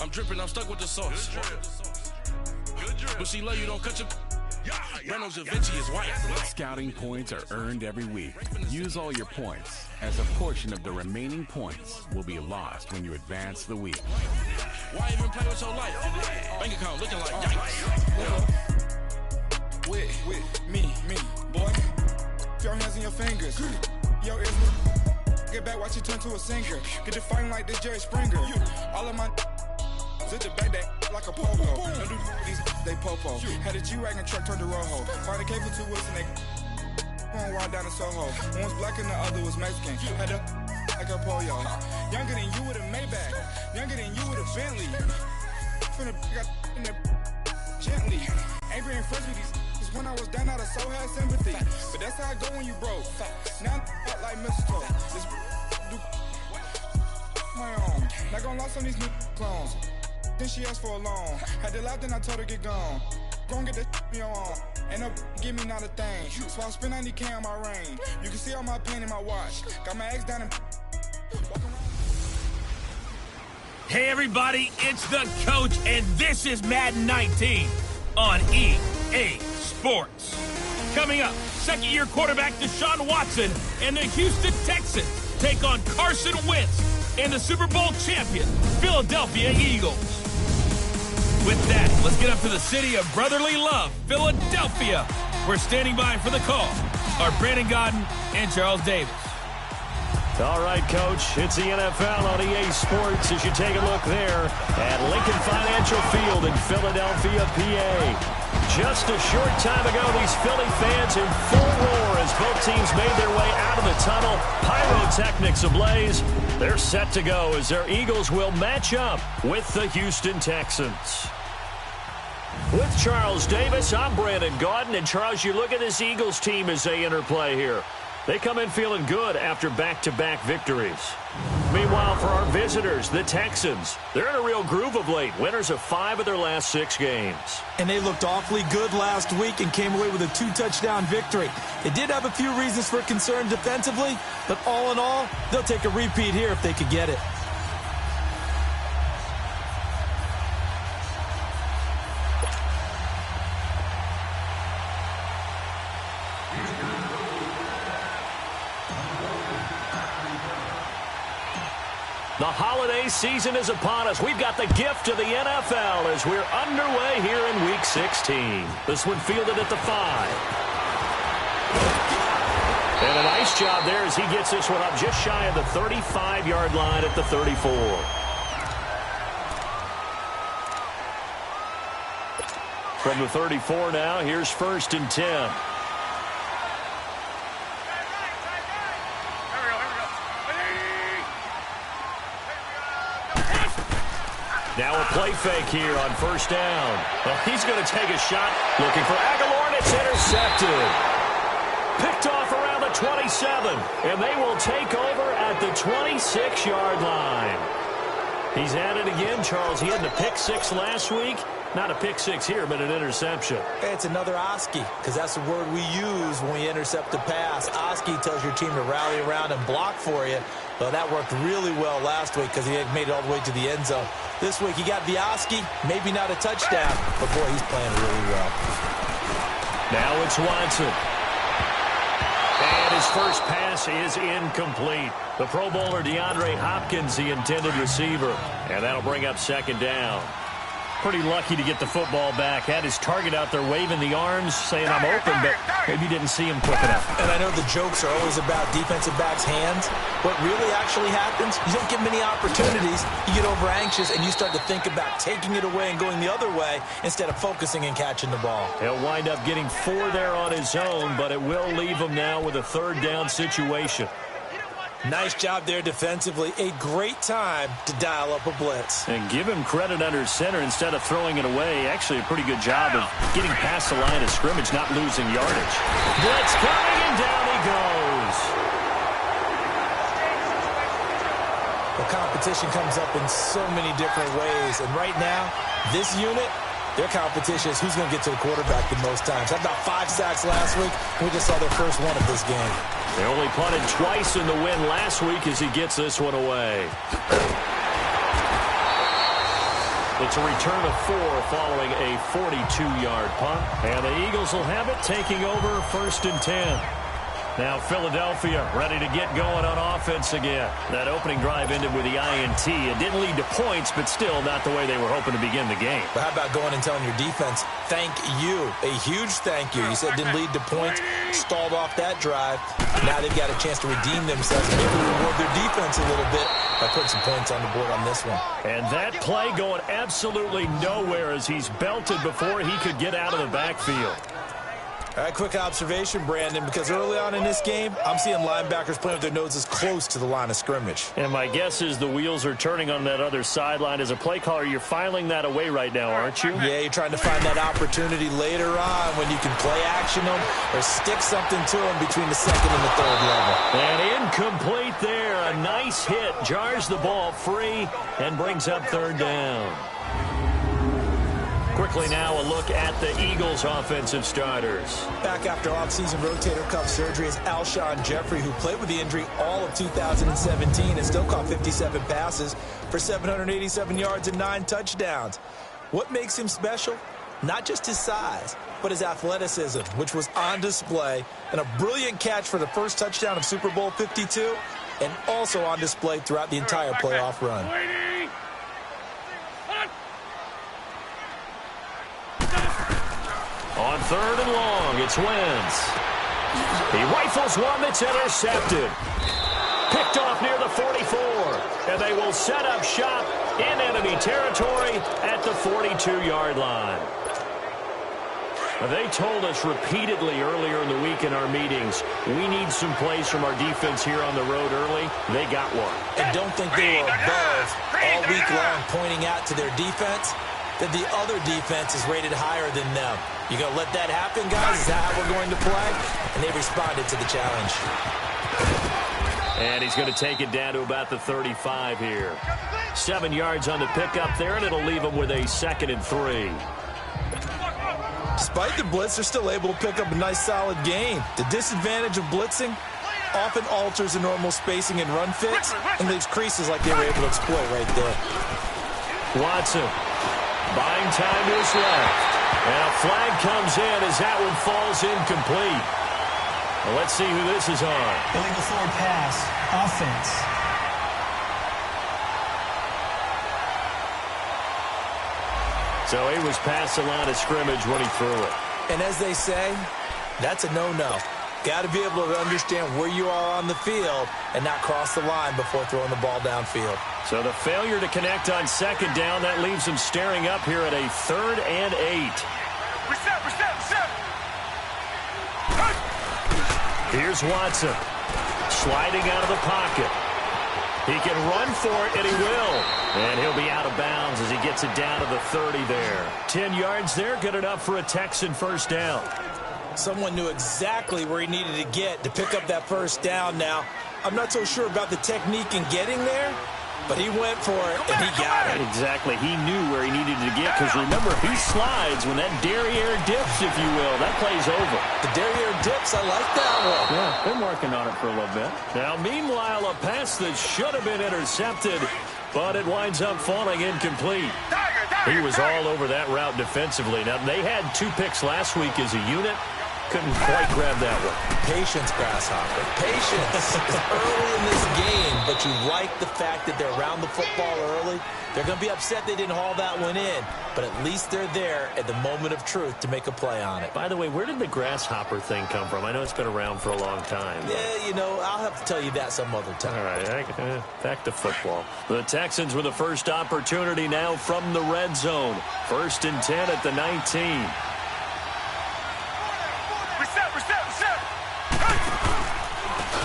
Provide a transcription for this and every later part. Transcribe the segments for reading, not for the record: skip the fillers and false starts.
I'm dripping, I'm stuck with the sauce. Good drip. But she love you, don't cut your... Reynolds Da Vinci is white. Scouting points are earned every week. Use all your points, as a portion of the remaining points will be lost when you advance the week. Why even play with your life? Bank account looking like yikes. With me, boy. Your hands and your fingers. Yo, it's get back, watch you turn to a singer. Get to fighting like this Jerry Springer. All of my sit the back that like a pogo. No do these they popo. Had a G-Wagon truck turned to Rojo. Find a cable 2 wheels and they going wild down in Soho. One was black and the other was Mexican. Had a like a pollo. Younger than you with a Maybach. Younger than you with a Bentley. From the got in the gently. Ain't been friends with these. When I was down, I so had sympathy. But that's how I go when you broke. Now I'm like mistletoe. This do my own. Not gonna lost on these new clones. Then she asked for a loan. Had to laugh, then I told her get gone. Gon' get that me on. Ain't no give me not a thing. So I spend 90K on my range. You can see all my pain in my watch. Got my ex down and Hey everybody, it's the coach, and this is Madden 19 on EA Sports. Coming up, second-year quarterback Deshaun Watson and the Houston Texans take on Carson Wentz and the Super Bowl champion Philadelphia Eagles. With that, let's get up to the city of brotherly love, Philadelphia. We're standing by for the call are Brandon Godden and Charles Davis. All right, Coach, it's the NFL on EA Sports as you take a look there at Lincoln Financial Field in Philadelphia, PA. Just a short time ago, these Philly fans in full roar as both teams made their way out of the tunnel. Pyrotechnics ablaze. They're set to go as their Eagles will match up with the Houston Texans. With Charles Davis, I'm Brandon Gaudin. And Charles, you look at this Eagles team as they interplay here. They come in feeling good after back-to-back victories. Meanwhile, for our visitors, the Texans, they're in a real groove of late. Winners of 5 of their last 6 games. And they looked awfully good last week and came away with a 2-touchdown victory. They did have a few reasons for concern defensively, but all in all, they'll take a repeat here if they could get it. The holiday season is upon us. We've got the gift of the NFL as we're underway here in Week 16. This one fielded at the 5. And a nice job there as he gets this one up just shy of the 35-yard line at the 34. From the 34 now, here's 1st and 10. Now a play fake here on 1st down. Well, he's going to take a shot, looking for Aguilar, and it's intercepted. Picked off around the 27, and they will take over at the 26-yard line. He's at it again, Charles. He had the pick 6 last week. Not a pick 6 here, but an interception. It's another Oski, because that's the word we use when we intercept a pass. Oski tells your team to rally around and block for you. Well, that worked really well last week because he had made it all the way to the end zone. This week, he got the Oski, maybe not a touchdown, but boy, he's playing really well. Now it's Watson. And his first pass is incomplete. The Pro Bowler DeAndre Hopkins, the intended receiver. And that'll bring up 2nd down. Pretty lucky to get the football back. Had his target out there waving the arms, saying I'm open, but maybe didn't see him quick enough. And I know the jokes are always about defensive backs' hands. What really actually happens, you don't get many opportunities. You get over anxious, and you start to think about taking it away and going the other way instead of focusing and catching the ball. He'll wind up getting 4 there on his own, but it will leave him now with a 3rd down situation. Nice job there defensively. A great time to dial up a blitz. And give him credit under center instead of throwing it away. Actually a pretty good job of getting past the line of scrimmage, not losing yardage. Blitz coming, and down he goes. The competition comes up in so many different ways. And right now, this unit, their competition is who's going to get to the quarterback the most times. Had about 5 sacks last week. We just saw their first one of this game. They only punted twice in the win last week as he gets this one away. It's a return of 4 following a 42-yard punt. And the Eagles will have it, taking over 1st and 10. Now Philadelphia ready to get going on offense again. That opening drive ended with the INT. It didn't lead to points, but still not the way they were hoping to begin the game. But how about going and telling your defense, thank you, a huge thank you. You said it didn't lead to points, stalled off that drive. Now they've got a chance to redeem themselves and maybe reward their defense a little bit by putting some points on the board on this one. And that play going absolutely nowhere as he's belted before he could get out of the backfield. All right, quick observation, Brandon, because early on in this game, I'm seeing linebackers playing with their noses close to the line of scrimmage. And my guess is the wheels are turning on that other sideline. As a play caller, you're filing that away right now, aren't you? Yeah, you're trying to find that opportunity later on when you can play action them or stick something to them between the 2nd and the 3rd level. And incomplete there. A nice hit. Jars the ball free and brings up 3rd down. Quickly now, a look at the Eagles' offensive starters. Back after off-season rotator cuff surgery is Alshon Jeffrey, who played with the injury all of 2017 and still caught 57 passes for 787 yards and 9 touchdowns. What makes him special? Not just his size, but his athleticism, which was on display, and a brilliant catch for the first touchdown of Super Bowl 52, and also on display throughout the entire playoff run. On 3rd and long, it's Wentz. He rifles one that's intercepted. Picked off near the 44. And they will set up shop in enemy territory at the 42-yard line. They told us repeatedly earlier in the week in our meetings, we need some plays from our defense here on the road early. They got one. And don't think they were above all week long pointing out to their defense that the other defense is rated higher than them. You going to let that happen, guys? Is that how we're going to play? And they responded to the challenge. And he's going to take it down to about the 35 here. 7 yards on the pickup there, and it'll leave him with a 2nd and 3. Despite the blitz, they're still able to pick up a nice, solid gain. The disadvantage of blitzing often alters the normal spacing and run fits and leaves creases like they were able to exploit right there. Watson buying time to his left. And a flag comes in as that one falls incomplete. Well, let's see who this is on. Illegal forward pass. Offense. So he was past the line of scrimmage when he threw it. And as they say, that's a no-no. Got to be able to understand where you are on the field and not cross the line before throwing the ball downfield. So the failure to connect on 2nd down, that leaves him staring up here at a 3rd and 8. Reset. Here's Watson sliding out of the pocket. He can run for it, and he will. And he'll be out of bounds as he gets it down to the 30 there. 10 yards there, good enough for a Texan 1st down. Someone knew exactly where he needed to get to pick up that 1st down now. I'm not so sure about the technique in getting there, but he went for it, and he got it. Exactly. He knew where he needed to get, because remember, he slides when that derriere dips, if you will. That play's over. The derriere dips, I like that one. Yeah, been working on it for a little bit. Now, meanwhile, a pass that should have been intercepted, but it winds up falling incomplete. He was all over that route defensively. Now, they had 2 picks last week as a unit. Couldn't quite grab that one. Patience, Grasshopper. Patience. It's early in this game, but you like the fact that they're around the football early. They're going to be upset they didn't haul that one in, but at least they're there at the moment of truth to make a play on it. By the way, where did the grasshopper thing come from? I know it's been around for a long time. Yeah, you know, I'll have to tell you that some other time. All right, back to football. The Texans with the first opportunity now from the red zone. 1st and 10 at the 19.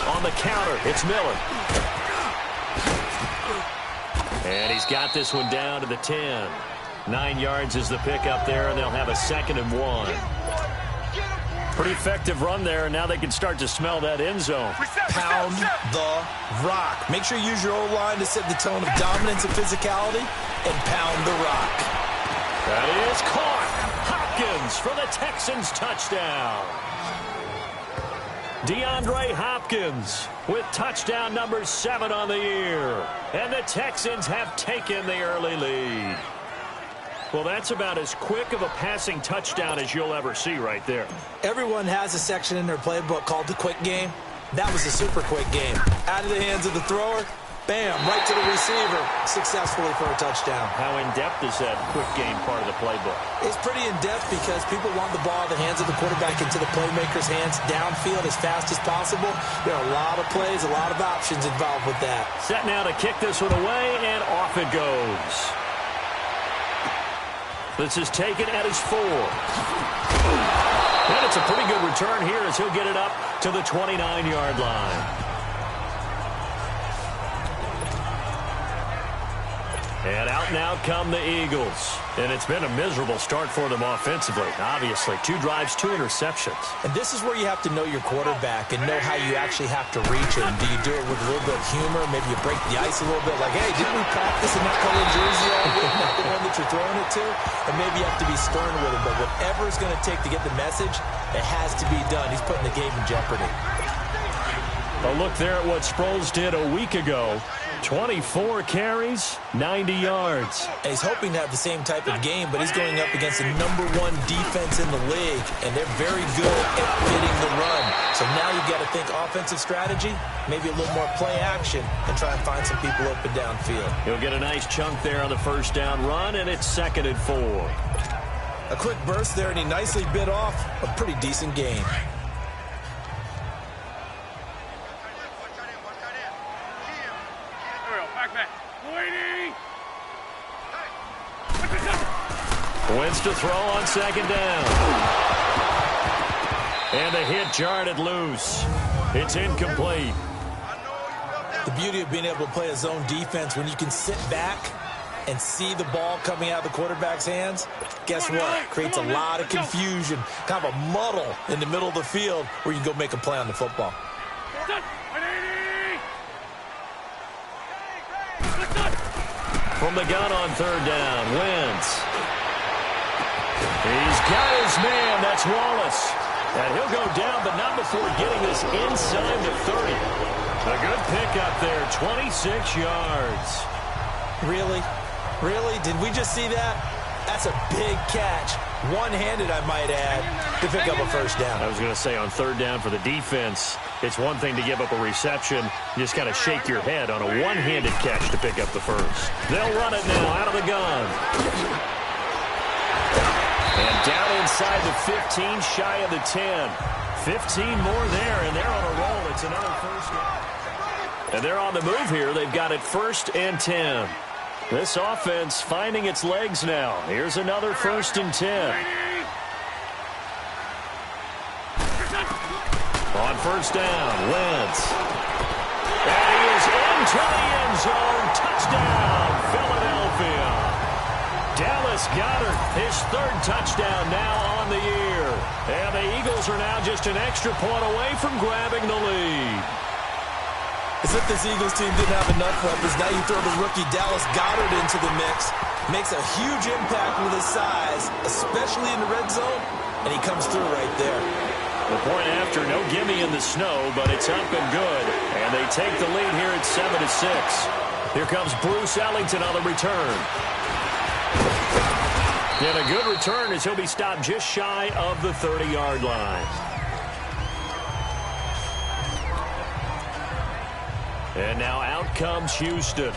On the counter, it's Miller. And he's got this one down to the 10. 9 yards is the pickup there, and they'll have a 2nd and 1. Pretty effective run there, and now they can start to smell that end zone. Pound the rock. Make sure you use your O-line to set the tone of dominance and physicality, and pound the rock. That is caught. Hopkins for the Texans touchdown. DeAndre Hopkins with touchdown number 7 on the year. And the Texans have taken the early lead. Well, that's about as quick of a passing touchdown as you'll ever see right there. Everyone has a section in their playbook called the quick game. That was a super quick game. Out of the hands of the thrower, bam, right to the receiver, successfully for a touchdown. How in-depth is that quick game part of the playbook? It's pretty in-depth because people want the ball in the hands of the quarterback into the playmaker's hands downfield as fast as possible. There are a lot of plays, a lot of options involved with that. Set now to kick this one away, and off it goes. This is taken at his 4. And it's a pretty good return here as he'll get it up to the 29-yard line. And out now come the Eagles. And it's been a miserable start for them offensively. Obviously, 2 drives, 2 interceptions. And this is where you have to know your quarterback and know how you actually have to reach him. Do you do it with a little bit of humor? Maybe you break the ice a little bit. Like, hey, didn't we practice in that color jersey all week? Not the one that you're throwing it to? And maybe you have to be stern with him. But whatever it's going to take to get the message, it has to be done. He's putting the game in jeopardy. A look there at what Sproles did a week ago. 24 carries, 90 yards. And he's hoping to have the same type of game, but he's going up against the #1 defense in the league, and they're very good at fitting the run. So now you've got to think offensive strategy, maybe a little more play action, and try and find some people open downfield. He'll get a nice chunk there on the first down run, and it's 2nd and 4. A quick burst there, and he nicely bit off a pretty decent gain. Wins to throw on 2nd down. And the hit jarred it loose. It's incomplete. The beauty of being able to play a zone defense when you can sit back and see the ball coming out of the quarterback's hands, guess what? Creates a lot of confusion, kind of a muddle in the middle of the field where you can go make a play on the football. From the gun on 3rd down, Wentz. He's got his man. That's Wallace. And he'll go down, but not before getting this inside the 30. A good pickup there, 26 yards. Really? Really? Did we just see that? That's a big catch. One-handed, I might add, to pick up a first down. I was going to say on 3rd down for the defense, it's one thing to give up a reception. You just got to shake your head on a one-handed catch to pick up the first. They'll run it now out of the gun. And down inside the 15, shy of the 10. 15 more there, and they're on a roll. It's another first down. And they're on the move here. They've got it 1st and 10. This offense finding its legs now. Here's another 1st and 10. On 1st down, Wentz. And he is into the end zone. Touchdown, Philadelphia. Dallas Goedert, his 3rd touchdown now on the year. And the Eagles are now just an extra point away from grabbing the lead. As if this Eagles team didn't have enough weapons, now you throw the rookie Dallas Goedert into the mix. Makes a huge impact with his size, especially in the red zone, and he comes through right there. The point after, no gimme in the snow, but it's up and good. And they take the lead here at 7-6. Here comes Bruce Ellington on the return. And a good return as he'll be stopped just shy of the 30-yard line. And now out comes Houston.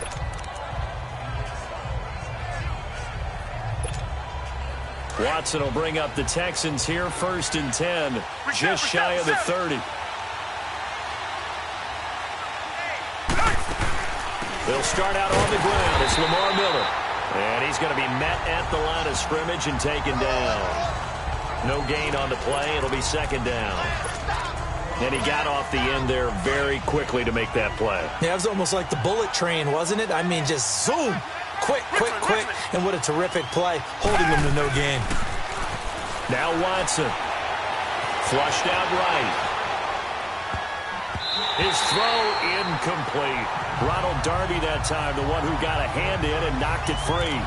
Watson will bring up the Texans here, 1st and 10, just shy of the 30. They'll start out on the ground. It's Lamar Miller. And he's going to be met at the line of scrimmage and taken down. No gain on the play. It'll be 2nd down. And he got off the end there very quickly to make that play. Yeah, it was almost like the bullet train, wasn't it? I mean, just zoom. Quick, quick, quick. And what a terrific play, holding them to no gain. Now Watson. Flushed out right. His throw incomplete. Ronald Darby that time, the one who got a hand in and knocked it free.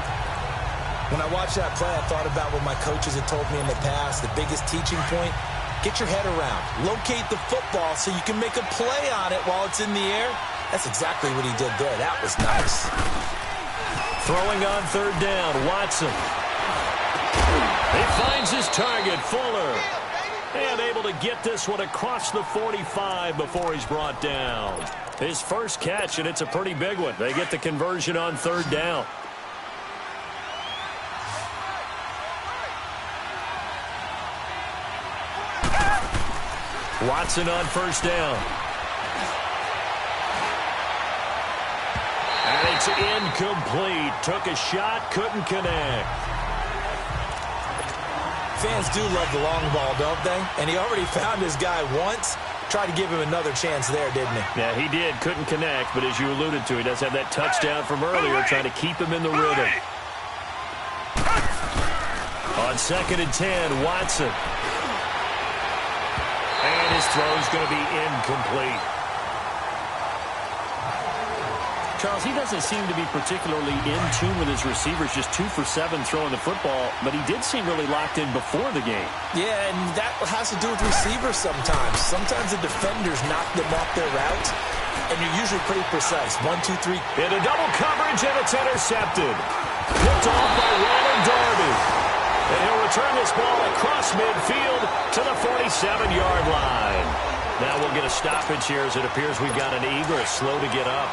When I watched that play, I thought about what my coaches had told me in the past. The biggest teaching point, get your head around. Locate the football so you can make a play on it while it's in the air. That's exactly what he did there. That was nice. Throwing on 3rd down, Watson. He finds his target, Fuller. And able to get this one across the 45 before he's brought down. His first catch, and it's a pretty big one. They get the conversion on third down. Watson on first down. And it's incomplete. Took a shot, couldn't connect. Fans do love the long ball, don't they? And he already found his guy once. Tried to give him another chance there, didn't he? Yeah, he did. Couldn't connect, but as you alluded to, he does have that touchdown from earlier, trying to keep him in the rhythm. On 2nd and 10, Watson. And his throw's going to be incomplete. Charles, he doesn't seem to be particularly in tune with his receivers, just 2 for 7 throwing the football, but he did seem really locked in before the game. Yeah, and that has to do with receivers sometimes. Sometimes the defenders knock them off their route, and you're usually pretty precise. 1, 2, 3. In a double coverage, and it's intercepted. Picked off by Ronald Darby. And he'll return this ball across midfield to the 47-yard line. Now we'll get a stoppage here as it appears we've got an egress slow to get up.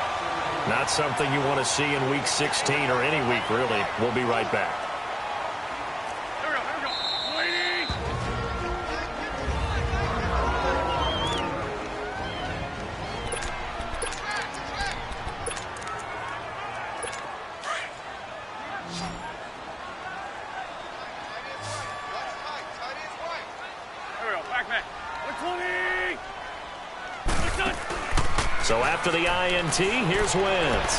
Not something you want to see in Week 16 or any week, really. We'll be right back. So after the INT, here's Wentz.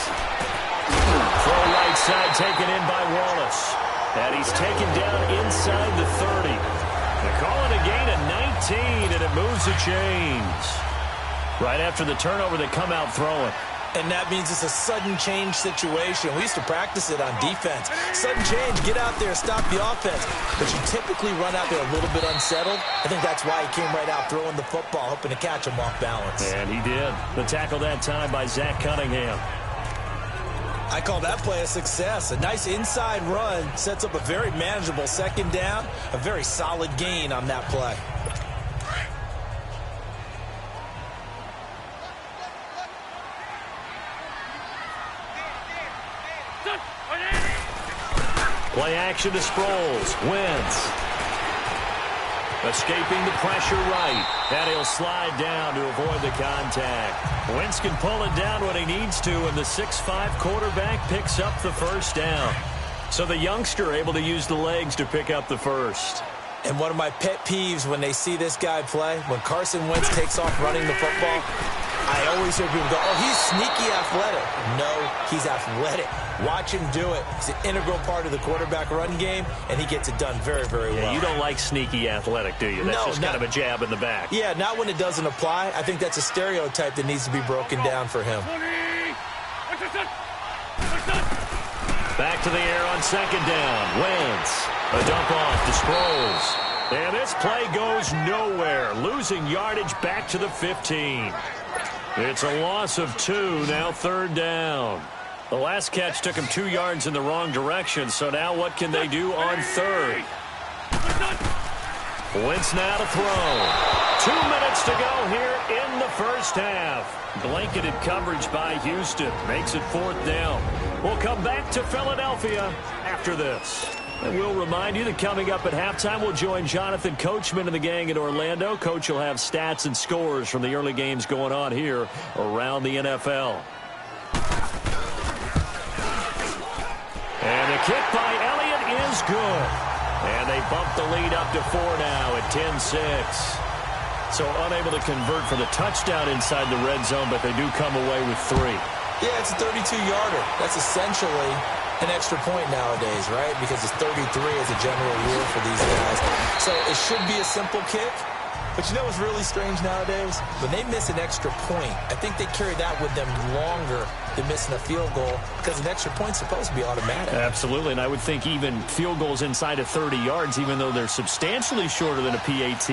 Throw right side taken in by Wallace. And he's taken down inside the 30. They're calling a gain of 19, and it moves the chains. Right after the turnover, they come out throwing. And that means it's a sudden change situation. We used to practice it on defense. Sudden change, get out there, stop the offense. But you typically run out there a little bit unsettled. I think that's why he came right out throwing the football, hoping to catch him off balance. And he did. The tackle that time by Zach Cunningham. I call that play a success. A nice inside run sets up a very manageable 2nd down. A very solid gain on that play. Play action to Sproles. Wentz. Escaping the pressure right. And he'll slide down to avoid the contact. Wentz can pull it down when he needs to, and the 6'5" quarterback picks up the first down. So the youngster able to use the legs to pick up the first. And one of my pet peeves when they see this guy play, when Carson Wentz takes off running the football, I always hear people go, oh, he's sneaky athletic. No, he's athletic. Watch him do it. He's an integral part of the quarterback run game, and he gets it done very, very well. You don't like sneaky athletic, do you? That's just kind of a jab in the back. Yeah, not when it doesn't apply. I think that's a stereotype that needs to be broken down for him. Back to the air on 2nd down. Wentz. A dump off to Sproles. And this play goes nowhere. Losing yardage back to the 15. It's a loss of 2, now 3rd down. The last catch took him 2 yards in the wrong direction, so now what can they do on 3rd? Wentz now to throw. 2 minutes to go here in the first half. Blanketed coverage by Houston. Makes it 4th down. We'll come back to Philadelphia after this. And we'll remind you that coming up at halftime, we'll join Jonathan Coachman and the gang in Orlando. Coach will have stats and scores from the early games going on here around the NFL. And the kick by Elliott is good. And they bump the lead up to 4 now at 10-6. So unable to convert for the touchdown inside the red zone, but they do come away with 3. Yeah, it's a 32-yarder. That's essentially an extra point nowadays, right? Because it's 33 as a general rule for these guys. So it should be a simple kick. But you know what's really strange nowadays? When they miss an extra point, I think they carry that with them longer than missing a field goal because an extra point's supposed to be automatic. Absolutely, and I would think even field goals inside of 30 yards, even though they're substantially shorter than a PAT,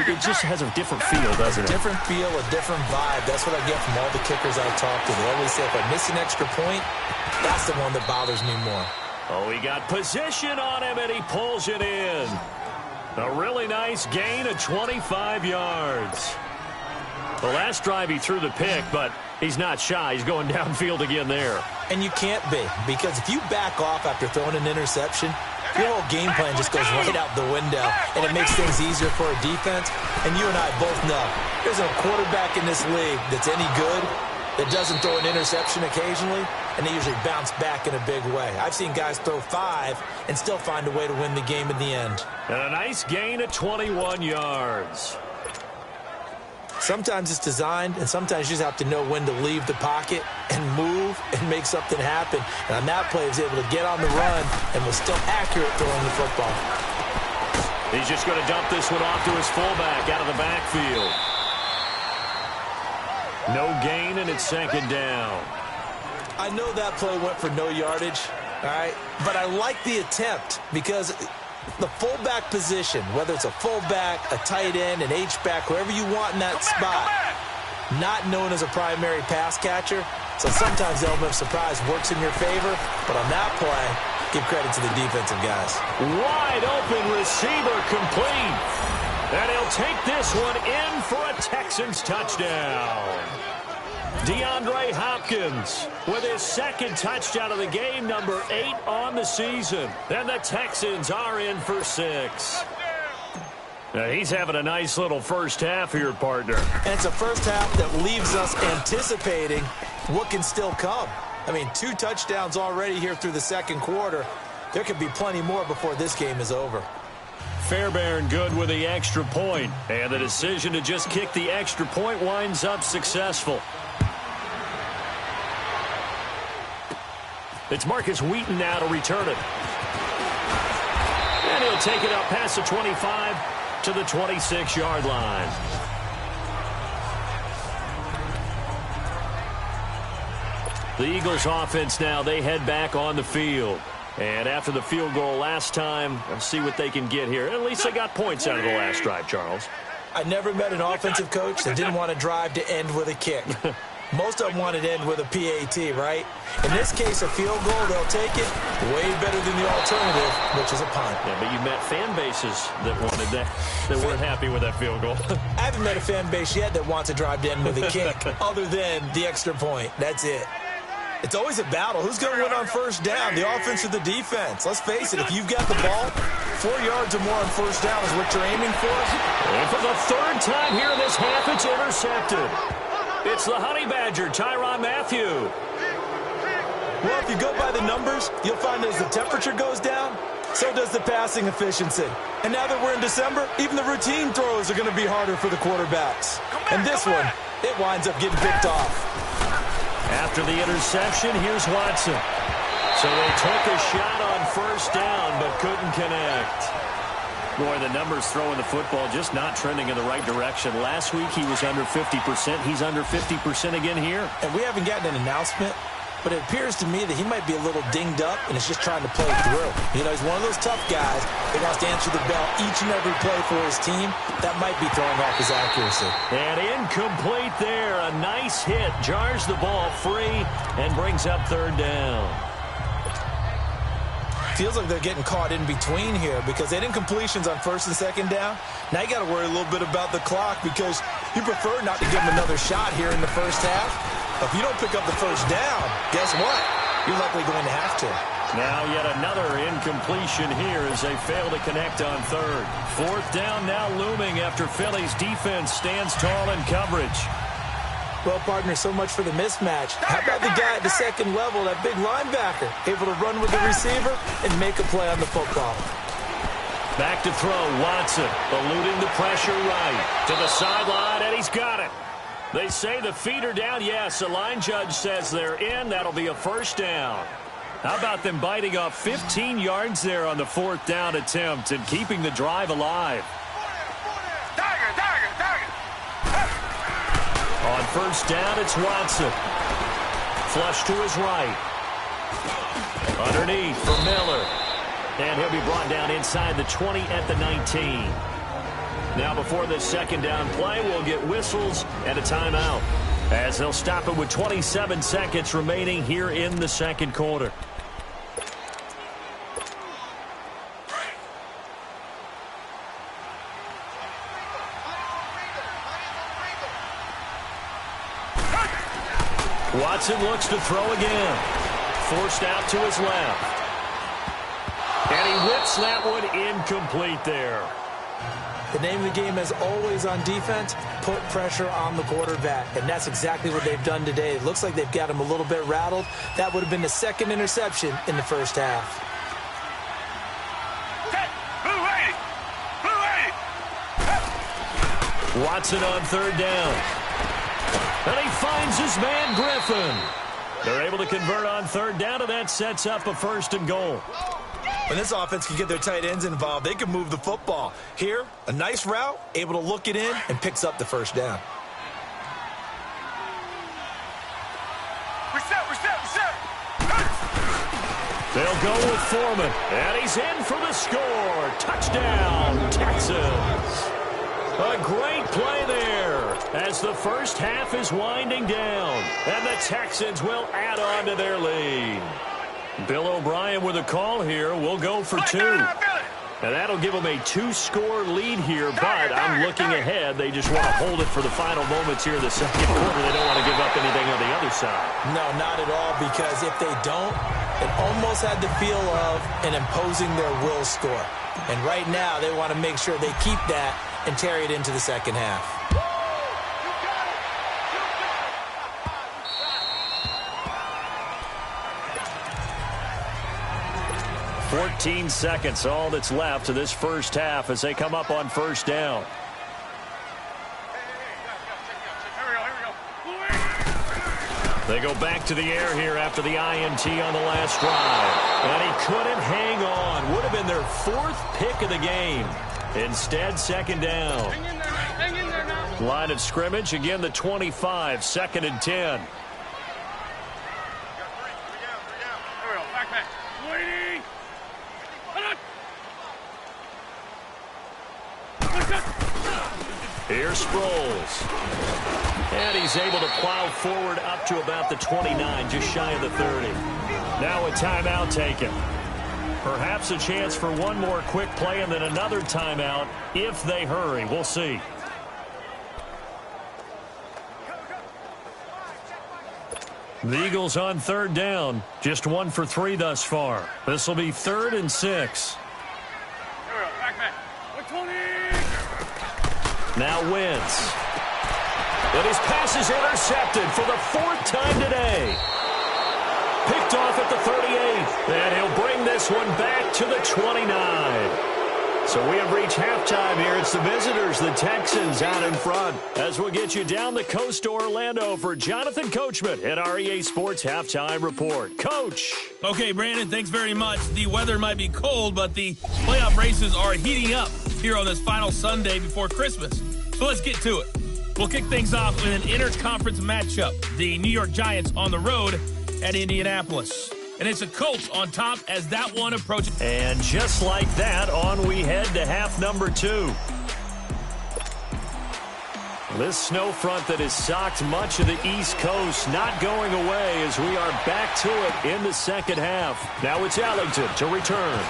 it just has a different feel, doesn't it? Different feel, a different vibe. That's what I get from all the kickers I talk to. They always say, if I miss an extra point, that's the one that bothers me more. Oh, he got position on him, and he pulls it in. A really nice gain of 25 yards. The last drive he threw the pick, but he's not shy. He's going downfield again there. And you can't be, because if you back off after throwing an interception, your whole game plan just goes right out the window, and it makes things easier for a defense. And you and I both know there's no quarterback in this league that's any good that doesn't throw an interception occasionally, and they usually bounce back in a big way. I've seen guys throw 5 and still find a way to win the game in the end. And a nice gain of 21 yards. Sometimes it's designed, and sometimes you just have to know when to leave the pocket and move and make something happen. And on that play, he was able to get on the run and was still accurate throwing the football. He's just going to dump this one off to his fullback out of the backfield. No gain, and it's second down. I know that play went for no yardage, all right? But I like the attempt because the fullback position, whether it's a fullback, a tight end, an H-back, whoever you want in that spot, not known as a primary pass catcher. So sometimes the element of surprise works in your favor. But on that play, give credit to the defensive guys. Wide open receiver complete. And he'll take this one in for a Texans touchdown. DeAndre Hopkins with his second touchdown of the game, number 8 on the season. And the Texans are in for 6. Now he's having a nice little first half here, partner. And it's a first half that leaves us anticipating what can still come. I mean, 2 touchdowns already here through the second quarter. There could be plenty more before this game is over. Fairbairn good with the extra point. And the decision to just kick the extra point winds up successful. It's Marcus Wheaton now to return it. And he'll take it up past the 25 to the 26-yard line. The Eagles offense now, they head back on the field. And after the field goal last time, let's see what they can get here. At least they got points out of the last drive, Charles. I never met an offensive coach that didn't want to drive to end with a kick. Most of them wanted to end with a PAT, right? In this case, a field goal, they'll take it way better than the alternative, which is a punt. Yeah, but you met fan bases that wanted that, that weren't happy with that field goal. I haven't met a fan base yet that wants to drive to end with a kick other than the extra point. That's it. It's always a battle. Who's going to win on first down, the offense or the defense? Let's face it, if you've got the ball, 4 yards or more on first down is what you're aiming for. And for the third time here in this half, it's intercepted. It's the Honey Badger, Tyrann Mathieu. Well, if you go by the numbers, you'll find that as the temperature goes down, so does the passing efficiency. And now that we're in December, even the routine throws are going to be harder for the quarterbacks. And this one, it winds up getting picked off. After the interception, here's Watson. So they took a shot on first down, but couldn't connect. Boy, the numbers throwing the football just not trending in the right direction. Last week, he was under 50%. He's under 50% again here. And we haven't gotten an announcement, but it appears to me that he might be a little dinged up and is just trying to play through. You know, he's one of those tough guys that wants to answer the bell each and every play for his team. That might be throwing off his accuracy. And incomplete there. A nice hit. Jars the ball free and brings up third down. Feels like they're getting caught in between here because they didn't completions on first and second down. Now you got to worry a little bit about the clock because you prefer not to give them another shot here in the first half. If you don't pick up the first down, guess what? You're likely going to have to. Now yet another incompletion here as they fail to connect on third. Fourth down now looming after Philly's defense stands tall in coverage. Well, partner, so much for the mismatch. How about the guy at the second level, that big linebacker, able to run with the receiver and make a play on the football? Back to throw, Watson, eluding the pressure right. To the sideline, and he's got it. They say the feet are down. Yes, the line judge says they're in. That'll be a first down. How about them biting off 15 yards there on the fourth down attempt and keeping the drive alive? On first down, it's Watson. Flush to his right. Underneath for Miller. And he'll be brought down inside the 20 at the 19. Now before this second down play, we'll get whistles and a timeout as they'll stop it with 27 seconds remaining here in the second quarter. Watson looks to throw again. Forced out to his left. And he whips that one incomplete there. The name of the game is always on defense, put pressure on the quarterback. And that's exactly what they've done today. It looks like they've got him a little bit rattled. That would have been the second interception in the first half. Watson on third down. And he finds his man Griffin. They're able to convert on third down, and that sets up a 1st and goal. When this offense can get their tight ends involved, they can move the football. Here, a nice route, able to look it in, and picks up the 1st down. Reset. They'll go with Foreman, and he's in for the score. Touchdown, Texans. A great play there as the first half is winding down, and the Texans will add on to their lead. Bill O'Brien with a call here. We'll go for 2. And that'll give them a 2-score lead here, but I'm looking ahead. They just want to hold it for the final moments here in the second quarter. They don't want to give up anything on the other side. No, not at all, because if they don't, it almost had the feel of an imposing their will score. And right now, they want to make sure they keep that and carry it into the second half. "14 seconds, all that's left of this first half as they come up on first down. They go back to the air here after the INT on the last drive. And he couldn't hang on. Would have been their 4th pick of the game. Instead, second down. Hang in there now. Line of scrimmage, again the 25, 2nd and 10. Back. Waiting. Here's Sproles. And he's able to plow forward up to about the 29, just shy of the 30. Now a timeout taken. Perhaps a chance for one more quick play and then another timeout if they hurry. We'll see. The Eagles on third down. Just 1 for 3 thus far. This will be 3rd and 6. Back. 120. Now Wentz. And his pass is intercepted for the 4th time today. Picked off at the 38. And he'll bring this one back to the 29. So we have reached halftime here. It's the visitors, the Texans, out in front. As we'll get you down the coast to Orlando for Jonathan Coachman at our EA Sports Halftime Report. Coach. Okay, Brandon, thanks very much. The weather might be cold, but the playoff races are heating up here on this final Sunday before Christmas. So let's get to it. We'll kick things off with an interconference matchup. The New York Giants on the road at Indianapolis. And it's the Colts on top as that one approaches. And just like that, on we head to half number 2. This snow front that has socked much of the East Coast not going away as we are back to it in the second half. Now it's Ellington to return.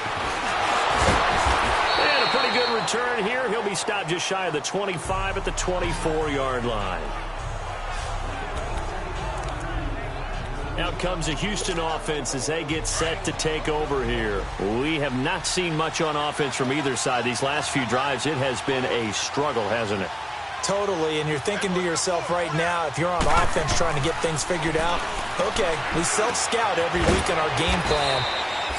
And a pretty good return here. He'll be stopped just shy of the 25 at the 24-yard line. Out comes the Houston offense as they get set to take over here. We have not seen much on offense from either side. These last few drives, it has been a struggle, hasn't it? Totally, and you're thinking to yourself right now, if you're on offense trying to get things figured out, okay, we self-scout every week in our game plan.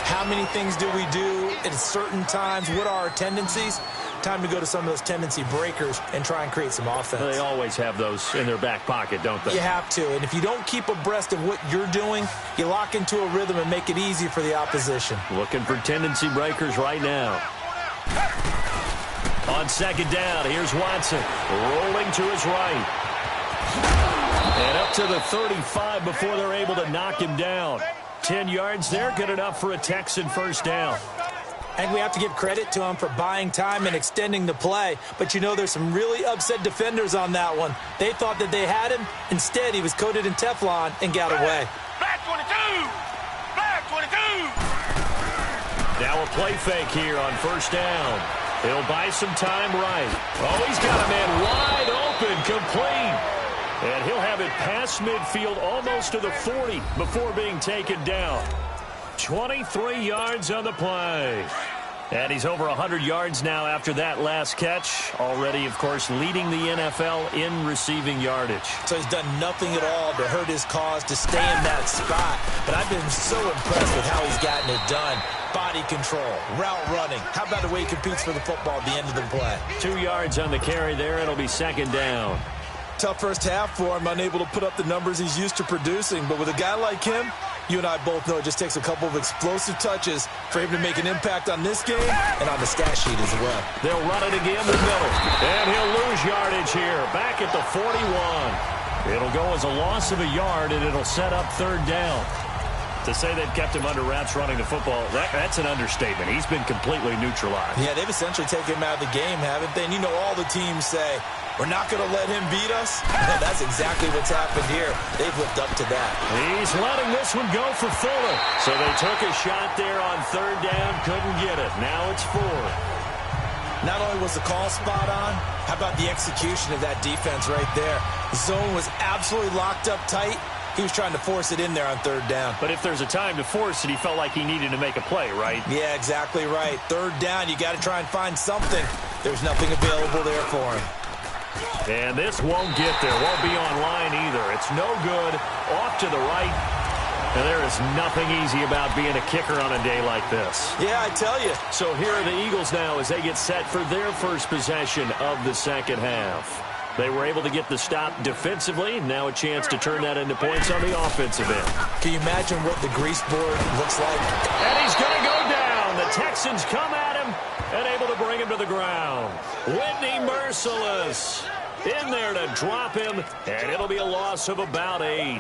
How many things do we do at certain times? What are our tendencies? Time to go to some of those tendency breakers and try and create some offense. They always have those in their back pocket, don't they? You have to, and if you don't keep abreast of what you're doing, you lock into a rhythm and make it easy for the opposition. Looking for tendency breakers right now. On second down, here's Watson rolling to his right. And up to the 35 before they're able to knock him down. 10 yards there, good enough for a Texan first down. I think we have to give credit to him for buying time and extending the play. But, you know, there's some really upset defenders on that one. They thought that they had him. Instead, he was coated in Teflon and got away. Black 22! Black 22! Now a play fake here on first down. He'll buy some time right. Oh, he's got a man wide open, complete. And he'll have it past midfield almost to the 40 before being taken down. 23 yards on the play. And he's over 100 yards now after that last catch. Already, of course, leading the NFL in receiving yardage. So he's done nothing at all to hurt his cause to stay in that spot. But I've been so impressed with how he's gotten it done. Body control, route running. How about the way he competes for the football at the end of the play? 2 yards on the carry there. It'll be second down. Tough first half for him, unable to put up the numbers he's used to producing. But with a guy like him, you and I both know it just takes a couple of explosive touches for him to make an impact on this game and on the stat sheet as well. They'll run it again to middle. And he'll lose yardage here. Back at the 41. It'll go as a loss of a yard, and it'll set up third down. To say they've kept him under wraps running the football, that's an understatement. He's been completely neutralized. Yeah, they've essentially taken him out of the game, haven't they? And you know all the teams say, we're not going to let him beat us. That's exactly what's happened here. They've lived up to that. He's letting this one go for Fuller. So they took a shot there on third down, couldn't get it. Now it's fourth. Not only was the call spot on, how about the execution of that defense right there? The zone was absolutely locked up tight. He was trying to force it in there on third down. But if there's a time to force it, he felt like he needed to make a play, right? Yeah, exactly right. Third down, you got to try and find something. There's nothing available there for him. And this won't get there. Won't be online either. It's no good. Off to the right. And there is nothing easy about being a kicker on a day like this. Yeah, I tell you. So here are the Eagles now as they get set for their first possession of the second half. They were able to get the stop defensively. Now a chance to turn that into points on the offensive end. Can you imagine what the grease board looks like? And he's going to go down. The Texans come at him and able to bring him to the ground. Whitney Merciless in there to drop him, and it'll be a loss of about 8.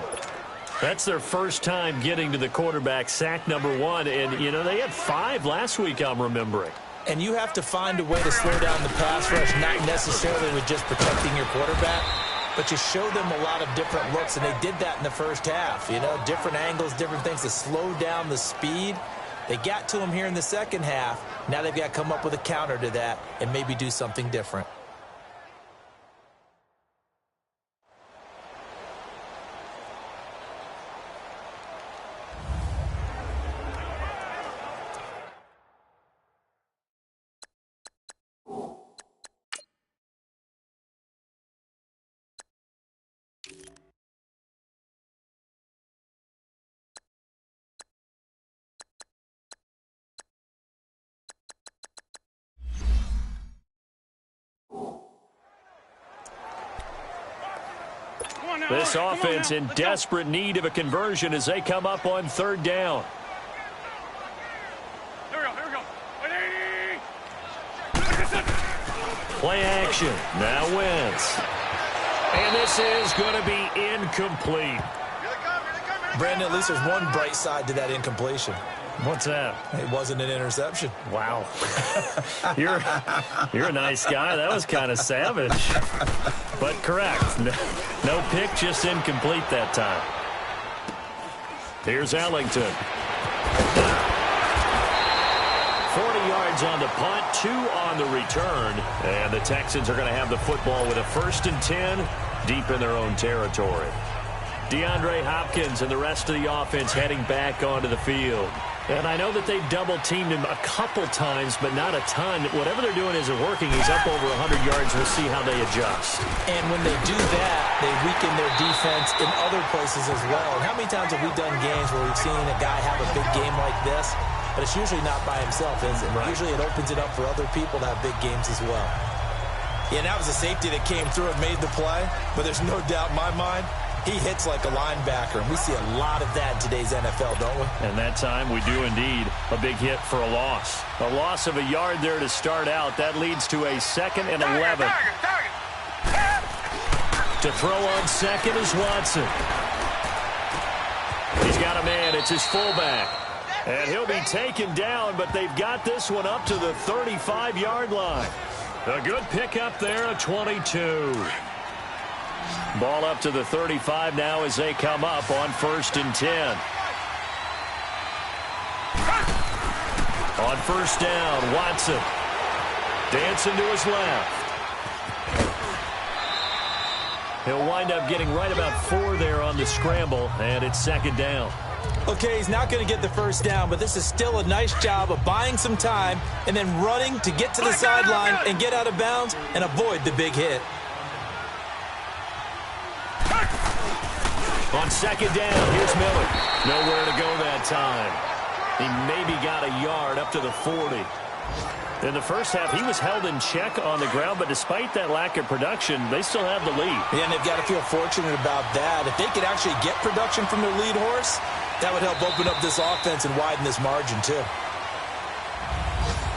That's their first time getting to the quarterback, sack number 1. And, you know, they had 5 last week, I'm remembering. And you have to find a way to slow down the pass rush, not necessarily with just protecting your quarterback, but you show them a lot of different looks, and they did that in the first half. You know, different angles, different things to slow down the speed. They got to him here in the second half. Now they've got to come up with a counter to that and maybe do something different. This offense in desperate need of a conversion as they come up on third down. Here we go. Play action. Now Wentz. And this is going to be incomplete. Brandon, at least there's one bright side to that incompletion. What's that? It wasn't an interception. Wow. You're a nice guy. That was kind of savage. But correct. No pick, just incomplete that time. Here's Ellington. 40 yards on the punt, 2 on the return. And the Texans are going to have the football with a 1st and 10 deep in their own territory. DeAndre Hopkins and the rest of the offense heading back onto the field. And I know that they've double-teamed him a couple times, but not a ton. Whatever they're doing isn't working. He's up over 100 yards. We'll see how they adjust. And when they do that, they weaken their defense in other places as well. And how many times have we done games where we've seen a guy have a big game like this? But it's usually not by himself, is it? Right. Usually it opens it up for other people to have big games as well. Yeah, and that was a safety that came through and made the play. But there's no doubt in my mind, he hits like a linebacker, and we see a lot of that in today's NFL, don't we? And that time we do indeed. A big hit for a loss. A loss of a yard there to start out. That leads to a 2nd and 11. To throw on second is Watson. He's got a man. It's his fullback. And he'll be taken down, but they've got this one up to the 35-yard line. A good pickup there, a 22. Ball up to the 35 now as they come up on 1st and 10. On 1st down, Watson dancing to his left. He'll wind up getting right about 4 there on the scramble, and it's second down. Okay, he's not going to get the first down, but this is still a nice job of buying some time and then running to get to the sideline and get out of bounds and avoid the big hit. On second down, here's Miller. Nowhere to go that time. He maybe got a yard up to the 40. In the first half, he was held in check on the ground, but despite that lack of production, they still have the lead. Yeah, and they've got to feel fortunate about that. If they could actually get production from their lead horse, that would help open up this offense and widen this margin, too.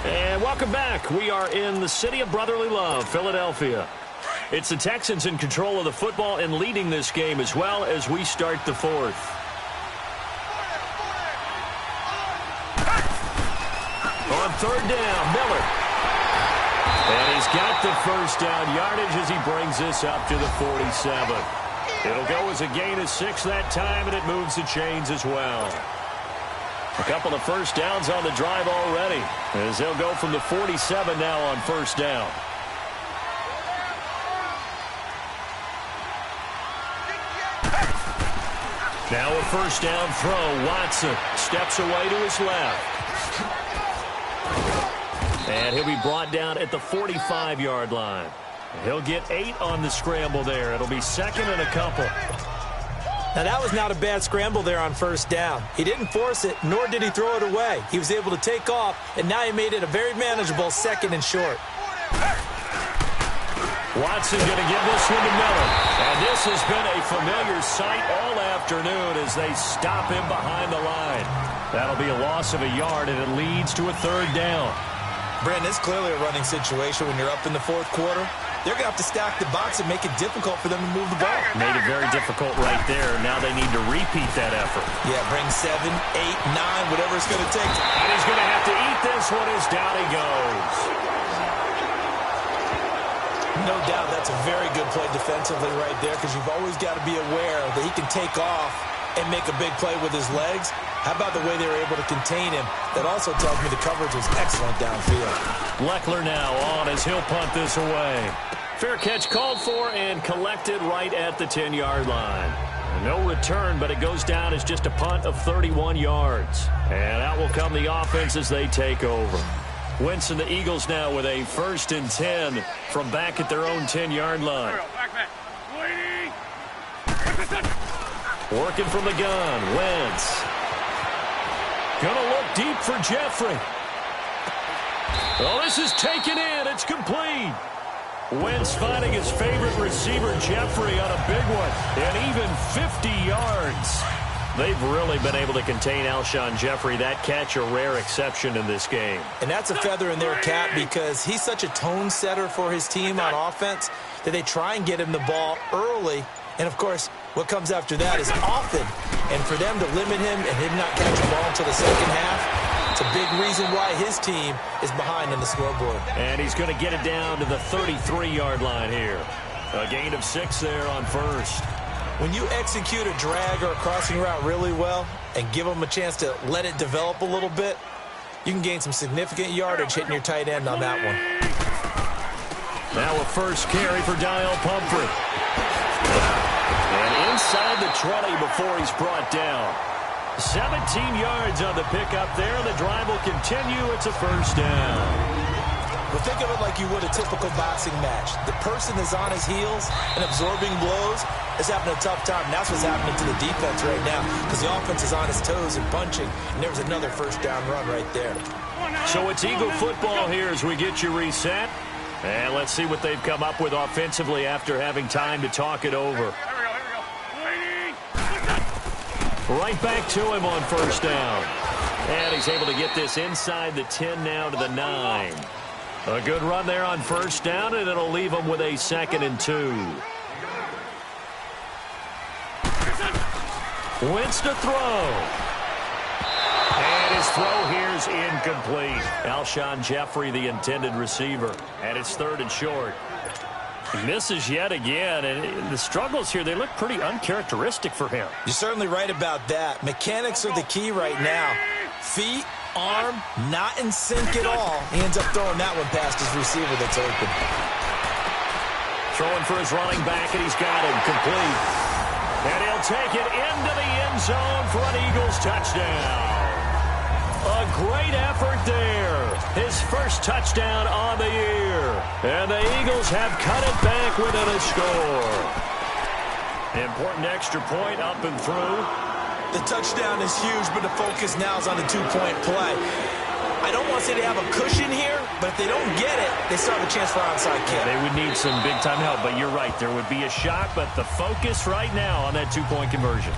And welcome back. We are in the city of brotherly love, Philadelphia. It's the Texans in control of the football and leading this game as well as we start the fourth. On third down, Miller. And he's got the first down yardage as he brings this up to the 47. It'll go as a gain of 6 that time, and it moves the chains as well. A couple of first downs on the drive already, as they'll go from the 47 now on first down. Now a first down throw. Watson steps away to his left. And he'll be brought down at the 45-yard line. He'll get 8 on the scramble there. It'll be second and a couple. Now, that was not a bad scramble there on first down. He didn't force it, nor did he throw it away. He was able to take off, and now he made it a very manageable second and short. Watson going to give this one to Miller. And this has been a familiar sight all afternoon as they stop him behind the line. That'll be a loss of a yard, and it leads to a third down. Brandon, it's clearly a running situation when you're up in the fourth quarter. They're going to have to stack the box and make it difficult for them to move the ball. Made it very difficult right there. Now they need to repeat that effort. Yeah, bring 7, 8, 9, whatever it's going to take. And he's going to have to eat this one as down he goes. No doubt that's a very good play defensively right there, because you've always got to be aware that he can take off and make a big play with his legs. How about the way they were able to contain him? That also tells me the coverage was excellent downfield. Leckler now on as he'll punt this away. Fair catch called for and collected right at the 10-yard line. No return, but it goes down as just a punt of 31 yards. And out will come the offense as they take over. Wentz and the Eagles now with a 1st and 10 from back at their own 10-yard line. Working from the gun, Wentz. Gonna look deep for Jeffrey. Oh, this is taken in. It's complete. Wentz finding his favorite receiver, Jeffrey, on a big one. And even 50 yards. They've really been able to contain Alshon Jeffrey. That catch a rare exception in this game. And that's a feather in their cap because he's such a tone setter for his team on offense that they try and get him the ball early. And, of course, what comes after that is often. And for them to limit him and him not catch the ball until the second half, it's a big reason why his team is behind on the scoreboard. And he's going to get it down to the 33-yard line here. A gain of 6 there on first. When you execute a drag or a crossing route really well and give them a chance to let it develop a little bit, you can gain some significant yardage hitting your tight end on that one. Now a first carry for Dial Pumphrey. And inside the 20 before he's brought down. 17 yards on the pickup there. The drive will continue. It's a first down. Well, think of it like you would a typical boxing match. The person is on his heels and absorbing blows is having a tough time. And that's what's happening to the defense right now because the offense is on his toes and punching. And there's another first down run right there. So it's Eagle football here as we get you reset. And let's see what they've come up with offensively after having time to talk it over. Right back to him on first down. And he's able to get this inside the 10 now to the 9. A good run there on first down, and it'll leave him with a 2nd and 2. Wentz to throw. And his throw here's incomplete. Alshon Jeffrey, the intended receiver. And it's 3rd and short. He misses yet again, and the struggles here, they look pretty uncharacteristic for him. You're certainly right about that. Mechanics are the key right now. Feet, arm, not in sync at all. He ends up throwing that one past his receiver that's open. throwing for his running back, and he's got him complete. And he'll take it into the end zone for an Eagles touchdown. A great effort there. His first touchdown on the year. And the Eagles have cut it back within a score. Important extra point up and through. The touchdown is huge, but the focus now is on the two-point play. I don't want to say they have a cushion here, but if they don't get it, they still have a chance for onside kick. They would need some big-time help, but you're right. There would be a shot, but the focus right now on that two-point conversion.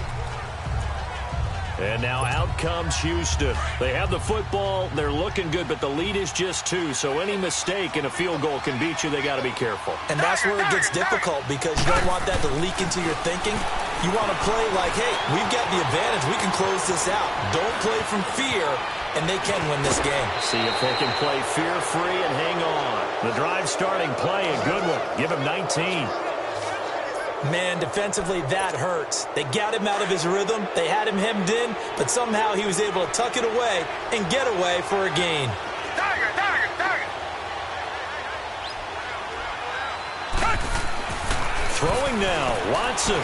And now out comes Houston. They have the football. They're looking good, but the lead is just 2. So any mistake in a field goal can beat you. They got to be careful. And that's where it gets difficult because you don't want that to leak into your thinking. You want to play like, hey, we've got the advantage. We can close this out. Don't play from fear, and they can win this game. See if they can play fear-free and hang on. The drive starting play, a good one. Give him 19. Man, defensively, that hurts. They got him out of his rhythm. They had him hemmed in, but somehow he was able to tuck it away and get away for a gain. Throwing now, Watson.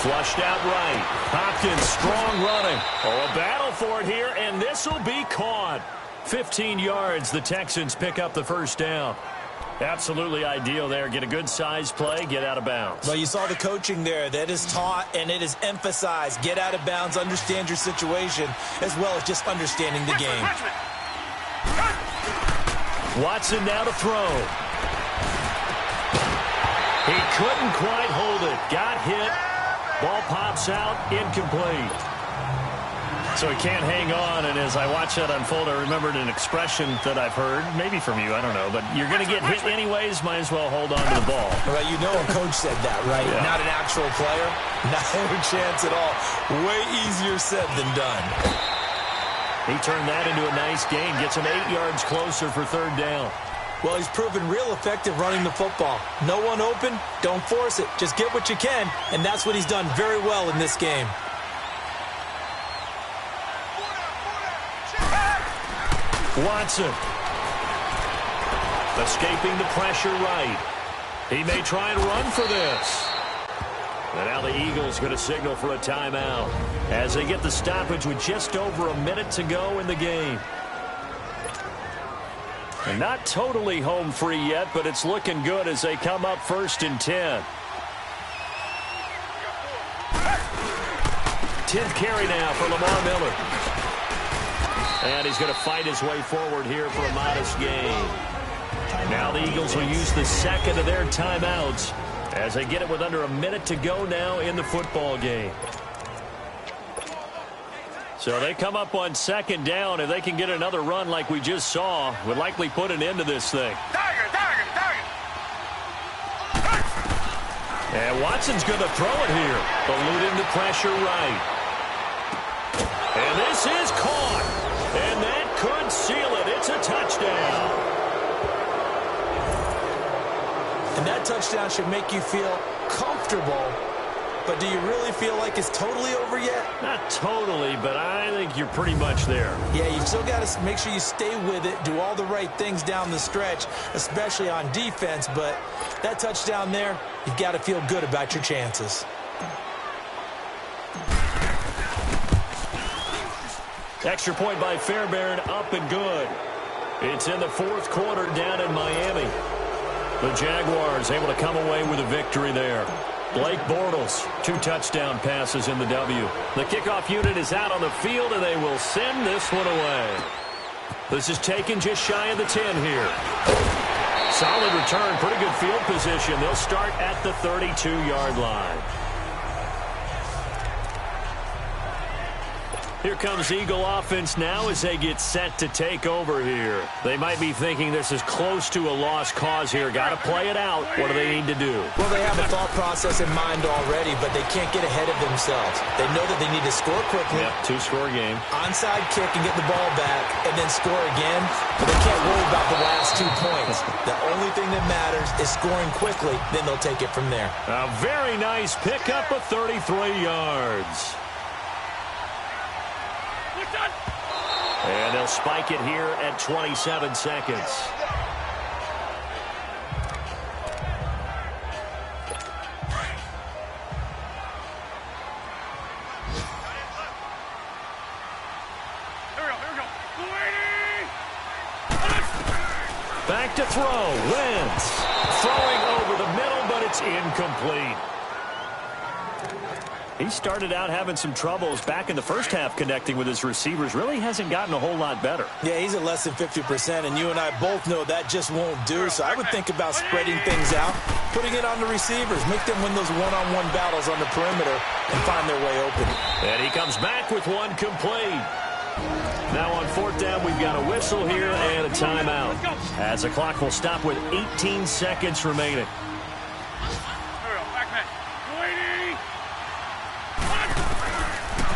Flushed out right. Hopkins, strong running. Oh, a battle for it here, and this will be caught. 15 yards, the Texans pick up the first down. Absolutely ideal there. Get a good size play, get out of bounds. Well, you saw the coaching there. That is taught and it is emphasized. Get out of bounds, understand your situation, as well as just understanding the game. Watson now to throw. He couldn't quite hold it. Got hit. Ball pops out, incomplete. So he can't hang on, and as I watch that unfold, I remembered an expression that I've heard, maybe from you, I don't know, but you're going to get hit anyways, might as well hold on to the ball. Well, you know a coach said that, right? Yeah. Not an actual player. Not a chance at all. Way easier said than done. He turned that into a nice gain, gets him 8 yards closer for third down. Well, he's proven real effective running the football. No one open, don't force it. Just get what you can, and that's what he's done very well in this game. Watson. Escaping the pressure right. He may try and run for this. And now the Eagles going to signal for a timeout as they get the stoppage with just over a minute to go in the game. And not totally home free yet, but it's looking good as they come up 1st and 10. 10th carry now for Lamar Miller. And he's going to fight his way forward here for a modest gain. Now the Eagles will use the second of their timeouts as they get it with under a minute to go now in the football game. So they come up on 2nd down. If they can get another run like we just saw, would likely put an end to this thing. And Watson's going to throw it here. Elude into pressure right. And this is caught. And that could seal it. It's a touchdown. And that touchdown should make you feel comfortable. But do you really feel like it's totally over yet? Not totally, but I think you're pretty much there. Yeah, you've still got to make sure you stay with it, do all the right things down the stretch, especially on defense. But that touchdown there, you've got to feel good about your chances. Extra point by Fairbairn, up and good. It's in the 4th quarter down in Miami. The Jaguars able to come away with a victory there. Blake Bortles, 2 touchdown passes in the W. The kickoff unit is out on the field, and they will send this one away. This is taken just shy of the 10 here. Solid return, pretty good field position. They'll start at the 32-yard line. Here comes Eagle offense now as they get set to take over here. They might be thinking this is close to a lost cause here. Got to play it out. What do they need to do? Well, they have a thought process in mind already, but they can't get ahead of themselves. They know that they need to score quickly. Yep, 2-score game. Onside kick and get the ball back and then score again. But they can't worry about the last 2 points. The only thing that matters is scoring quickly. Then they'll take it from there. A very nice pickup of 33 yards. And they'll spike it here at 27 seconds. Back to throw. Wentz throwing over the middle, but it's incomplete. He started out having some troubles back in the first half connecting with his receivers. Really hasn't gotten a whole lot better. Yeah, he's at less than 50%, and you and I both know that just won't do. So I would think about spreading things out, putting it on the receivers, make them win those one-on-one battles on the perimeter and find their way open. And he comes back with one complete. Now on fourth down, we've got a whistle here and a timeout, as the clock will stop with 18 seconds remaining.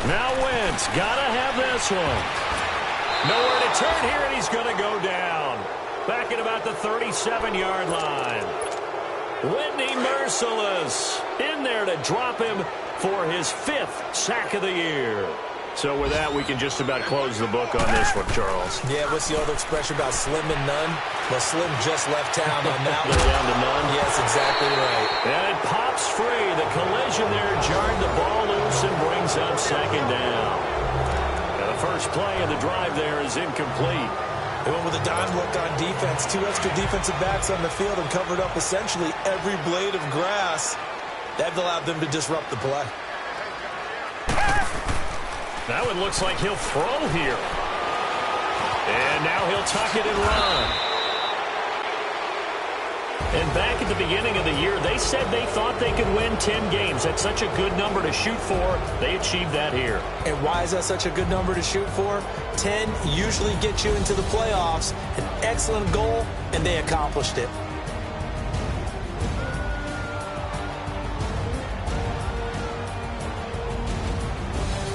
Now Wentz, gotta have this one. Nowhere to turn here, and he's gonna go down. Back at about the 37-yard line. Whitney Merciless in there to drop him for his 5th sack of the year. So with that, we can just about close the book on this one, Charles. Yeah, what's the old expression about slim and none? Well, Slim just left town on that one. Down to none? Yes, exactly right. And it pops free. The collision there jarred the ball loose and brings up second down. And the first play of the drive there is incomplete. They went with a dime look on defense. 2 extra defensive backs on the field and covered up essentially every blade of grass. That allowed them to disrupt the play. Now it looks like he'll throw here. And now he'll tuck it and run. And back at the beginning of the year, they said they thought they could win 10 games. That's such a good number to shoot for. They achieved that here. And why is that such a good number to shoot for? 10 usually gets you into the playoffs. An excellent goal, and they accomplished it.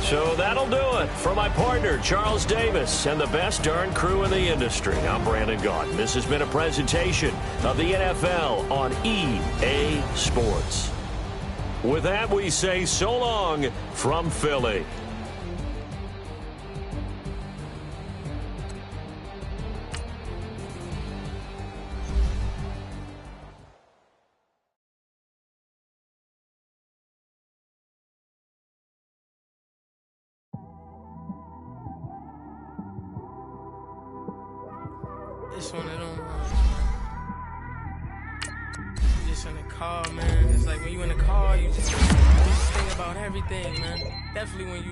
So that'll do it for my partner, Charles Davis, and the best darn crew in the industry. I'm Brandon Gaudin. This has been a presentation of the NFL on EA Sports. With that, we say so long from Philly. It's one of them, you just in the car, man. It's like when you in the car, you just think about everything, man. Definitely when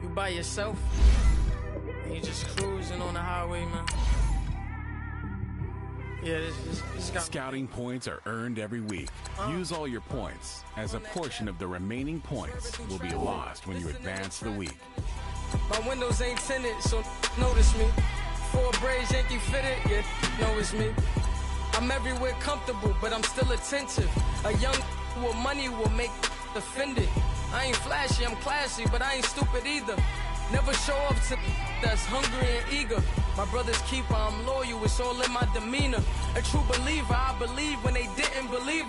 you by yourself and you just cruising on the highway, man. Yeah, this got Scouting points are earned every week. Use all your points, as a portion of the remaining points will be lost when you advance the week. My windows ain't tinted, so notice me. 4 braids, Yankee fitted, yeah, know it's me. I'm everywhere comfortable, but I'm still attentive. A young with money will make offended. I ain't flashy, I'm classy, but I ain't stupid either. Never show up to that's hungry and eager. My brother's keeper, I'm loyal, it's all in my demeanor. A true believer, I believe when they didn't believe.